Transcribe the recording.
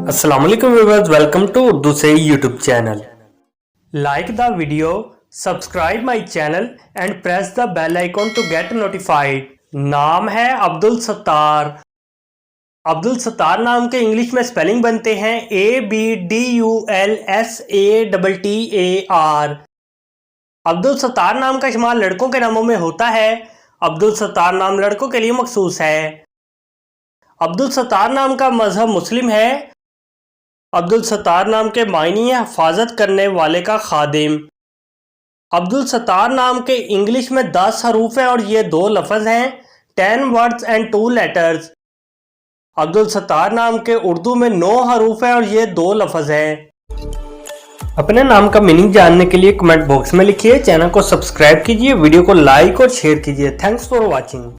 अस्सलाम वालेकुम viewers, welcome to Urdu से YouTube channel. Like the video, subscribe my channel and press the bell icon to get notified. नाम है अब्दुल सत्तार। अब्दुल सत्तार नाम के इंग्लिश में स्पेलिंग बनते हैं ABDULSATTAR। अब्दुल सत्तार नाम का इस्तेमाल लड़कों के नामों में होता है। अब्दुल सत्तार नाम लड़कों के लिए मखसूस है। अब्दुल सत्तार नाम का मजहब मुस्लिम है। अब्दुल सत्तार नाम के मायने हैं हिफाजत करने वाले का खादिम। अब्दुल सत्तार नाम के इंग्लिश में 10 हरूफ हैं और ये 2 लफ्ज़ हैं, 10 words and 2 letters. Abdul Sattar नाम के उर्दू में 9 हरूफ हैं और ये 2 लफ्ज़ हैं। अपने नाम का मीनिंग जानने के लिए कमेंट बॉक्स में लिखिए। चैनल को सब्सक्राइब कीजिए, वीडियो को लाइक और शेयर कीजिए। Thanks for watching.